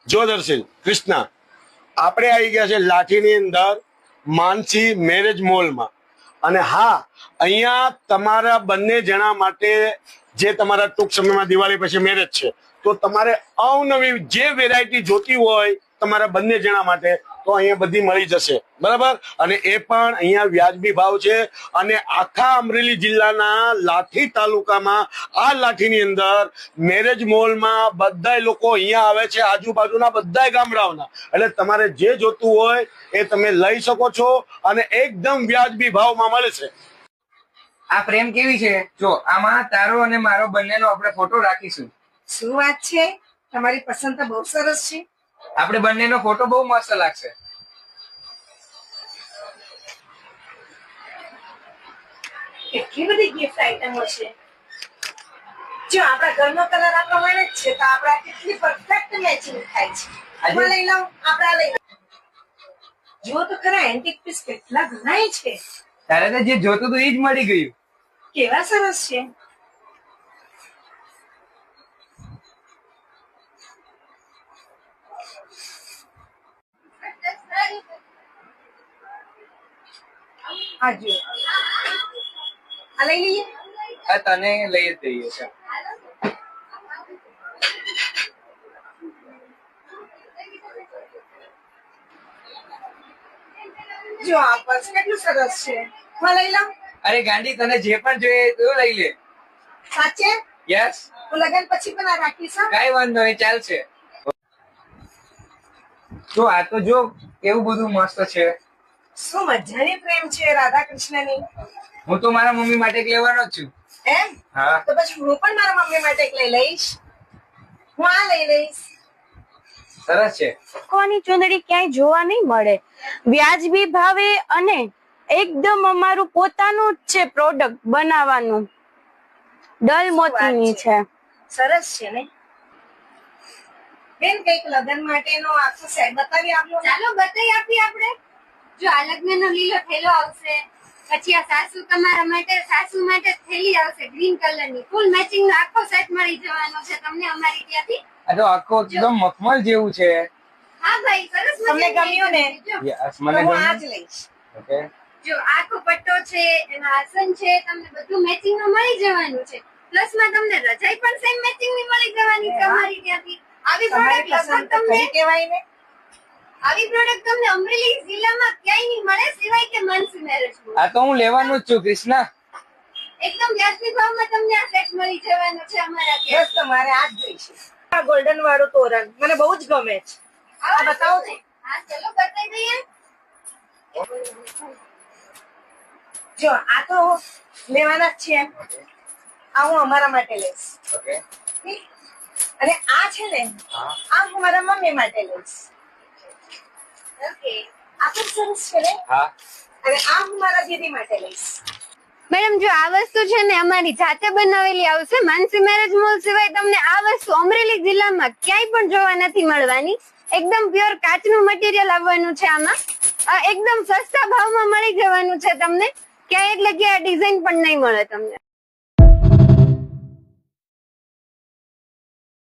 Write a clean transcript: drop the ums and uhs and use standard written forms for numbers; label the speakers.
Speaker 1: જો દર્શિલ કૃષ્ણા, આપણે આવી ગયા છે લાઠીની અંદર માનસી મેરેજ મોલમાં. અને હા, અહીંયા તમારા બંને જણા માટે જે તમારા ટૂંક સમયમાં દિવાળી પછી મેરેજ છે, તો તમારે અવનવી જે વેરાયટી જોતી હોય તમારા બંને જણા માટે, તો અહીંયા બધી મળી જશે, બરાબર. અને એ પણ અહીંયા વ્યાજબી ભાવ છે. અને આખા અમરેલી જિલ્લાના લાઠી તાલુકામાં આ લાઠીની અંદર મેરેજ મોલમાં બધા લોકો અહીંયા આવે છે, આજુબાજુના બધા ગામડાઓના. એટલે તમારે જે જોતું હોય એ તમે લઈ શકો છો અને એકદમ વ્યાજબી ભાવમાં મળે છે.
Speaker 2: આ ફ્રેમ કેવી છે? જો આમાં તારો અને મારો બંનેનો આપણે ફોટો રાખીશું.
Speaker 3: શું વાત છે, તમારી પસંદ તો બહુ સરસ છે.
Speaker 2: આપણે બંનેનો ફોટો બહુ મસ્ત લાગશે.
Speaker 3: કેટલી બધી ગિફ્ટ આઈટમો છે. જો આપણા ઘરનો કલર આ પ્રમાણે જ છે, તો આપણા કેટલી પરફેક્ટ મેચિંગ થાય છે. આમાં લઈ લઉં, આપણા લઈ લઉં. જો તો ખરા, એન્ટિક પીસ કેટલા ઘણાય છે.
Speaker 2: તારે તો જે જોતું હતું એ જ મળી ગયું.
Speaker 3: કેવા સરસ છે. આ જો, આ લઈ લઈએ.
Speaker 2: આ તને લઈ જ દઈએ છે.
Speaker 3: જો આ પર્સ કેટલું સરસ છે. હું લઈ લઉં.
Speaker 2: અરે ગાંડી, તને જે પણ જોઈએ તો લઈ લે.
Speaker 3: સાચે?
Speaker 2: યસ,
Speaker 3: હું લગન પછી પણ આ રાખીશ. હા?
Speaker 2: કઈ વાંધો નહીં, ચાલશે. જો આ તો જો કેવું બધું મસ્ત છે.
Speaker 3: શું મજાની પ્રેમ છે રાધા કૃષ્ણની.
Speaker 2: હું તો મારા મમ્મી માટે એક લેવાનો જ છું.
Speaker 3: એમ?
Speaker 2: હા.
Speaker 3: તો પછી હું પણ મારા મમ્મી માટે એક લઈ લઈશ. હું આ લઈ લઈશ.
Speaker 2: સરસ છે.
Speaker 4: કોની ચુંદડી ક્યાંય જોવા નહીં મળે. વ્યાજબી ભાવે અને એકદમ અમારું પોતાનું જ છે પ્રોડક્ટ બનાવવાનું. ડલ મોતીની છે.
Speaker 3: સરસ છે ને બેન. કઈક લગ્ન માટેનો આખો સેટ બતાવી આપો.
Speaker 5: ચાલો બતાવી આપીએ આપણે. જો આ લગ્નનો લીલો થેલો આવશે, પછી આ તમારા માટે સાસુ માટે થેલી આવશે ગ્રીન કલરની. ફૂલ મેચિંગ નો આખો સેટ મળી જવાનો છે તમને અમારી ત્યાંથી.
Speaker 2: આ તો આખો એકદમ મખમલ જેવું છે.
Speaker 5: હા ભાઈ, સરસ.
Speaker 3: તમને ગમ્યું ને?
Speaker 2: યસ,
Speaker 3: તો
Speaker 2: મને
Speaker 3: હું આ
Speaker 2: ગમ્યું.
Speaker 3: જ લઈશ.
Speaker 2: ઓકે.
Speaker 5: જો આખો પટ્ટો છે, એમાં આસન છે, તમને બધું મેચિંગ નું મળી જવાનું છે. પ્લસ માં તમને રજાઈ પણ સેમ મેચિંગ ની મળી જવાની છે અમારી ત્યાંથી. આવી
Speaker 3: તમારી
Speaker 5: પ્રોડક્ટ
Speaker 3: પસંદ તો ખરી કહેવાય ને.
Speaker 5: આવી પ્રોડક્ટ તમને અમરેલી જિલ્લામાં ક્યાંય નહીં મળે સિવાય કે માનસી મેરેજ મોલ.
Speaker 2: આ તો હું લેવાનું જ છું કૃષ્ણા.
Speaker 5: એકદમ વ્યાજબી ભાવમાં તમને આ સેટ મળી જવાનો છે અમારા ત્યાં.
Speaker 3: બસ તમારે આ જ જોઈશે. આ ગોલ્ડન વાળું તોરણ મને બહુ જ ગમે છે. આ બતાવો ને.
Speaker 5: હા ચલો બતાવી દઈએ.
Speaker 3: જો આ તો લેવાના જ છે. આ હું અમારા માટે લઈશ.
Speaker 2: ઓકે.
Speaker 3: અને આ છે ને, આ હું મારા મમ્મી માટે લઈશ.
Speaker 5: ઓકે.
Speaker 3: આ પણ સરસ છે ને.
Speaker 2: હા.
Speaker 3: અને આ હું મારા દીદી માટે લઈશ.
Speaker 4: મેડમ, જો આ વસ્તુ છે ને અમારી જાતે બનાવેલી આવશે. માનસી મેરેજ મોલ સિવાય તમને આ વસ્તુ અમરેલી જિલ્લામાં ક્યાંય પણ જોવા નથી મળવાની. એકદમ પ્યોર કાચનું મટીરિયલ આવવાનું છે આમાં. એકદમ સસ્તા ભાવમાં મળી જવાનું છે તમને. ક્યાંય એટલે કે આ ડિઝાઇન પણ નહીં મળે તમને.